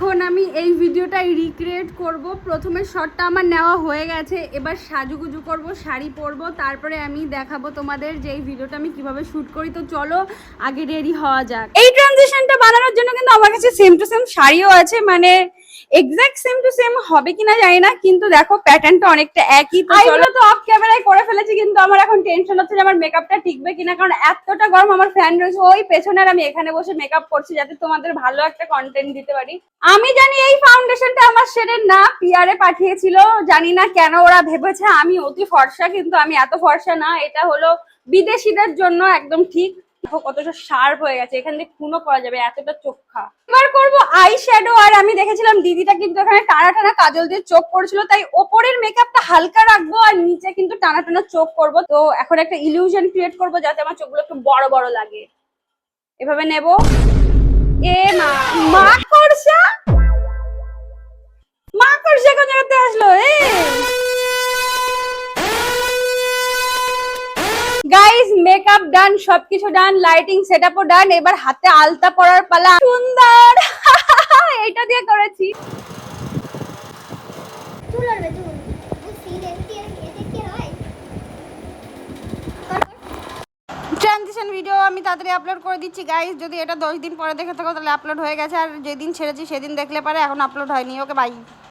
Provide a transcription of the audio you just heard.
এখন আমি এই ভিডিওটাই রিক্রিয়েট করব। প্রথমে শটটা আমার নেওয়া হয়ে গেছে, এবার সাজুগুজু করব, শাড়ি পরবো, তারপরে আমি দেখাবো তোমাদের যে এই ভিডিওটা আমি কিভাবে শ্যুট করি। তো চলো আগে রেডি হওয়া যাক। এই ট্রানজিশনটা বানানোর জন্য কিন্তু আমার কাছে সেম টু সেম শাড়িও আছে, মানে এক্স্যাক্ট সেম টু সেম হবে কিনা জানি না, কিন্তু দেখো প্যাটার্নটা অনেকটা একই। তো চলো, তো অফ ক্যামেরায় করে ফেলেছি, কিন্তু আমার এখন টেনশন হচ্ছে যে আমার মেকআপটা টিকবে কিনা, কারণ এতটা গরম। আমার ফ্যান রয়েছে ওই পেছনে, আর আমি এখানে বসে মেকআপ করছি যাতে তোমাদের ভালো একটা কন্টেন্ট দিতে পারি। আমি জানি এই ফাউন্ডেশনটা আমার শেডের না, পিয়ারে পাঠিয়েছিল, জানি না কেন ওরা ভেবেছে আমি অতি ফর্সা, কিন্তু আমি এত ফর্সা না। এটা হলো বিদেশিদের জন্য একদম ঠিক। দেখো কতটা শার্প হয়ে গেছে, এখান থেকে খুনও করা যাবে, এতটা চোখা। এবার করবো আই শ্যাডো। আর আমি দেখেছিলাম দিদিটা কিন্তু এখানে টানা টানা কাজল দিয়ে চোখ করেছিল, তাই ওপরের মেকআপটা হালকা রাখবো আর নিচে কিন্তু টানা টানা চোখ করবো। তো এখন একটা ইলিউশন ক্রিয়েট করবো যাতে আমার চোখগুলো একটু বড় বড় লাগে। এভাবে নেব। এ মা, মাকড়সা, মাকড়সা কোন জায়গাতে আসলো? গাইস, মেকআপ ডান, সবকিছু ডান, লাইটিং সেটআপও ডান। এবার হাতে আলতা পরার পালা। সুন্দর এটা দিয়ে করেছি। ট্রানজিশন ভিডিও আমি তাড়াতাড়ি আপলোড করে দিচ্ছি গাইস। যদি এটা 10 দিন পরে দেখে থাকো তাহলে আপলোড হয়ে গেছে, আর যেদিন ছেড়েছি সেদিন দেখলে পারে, এখন আপলোড হয়নি। Okay bye.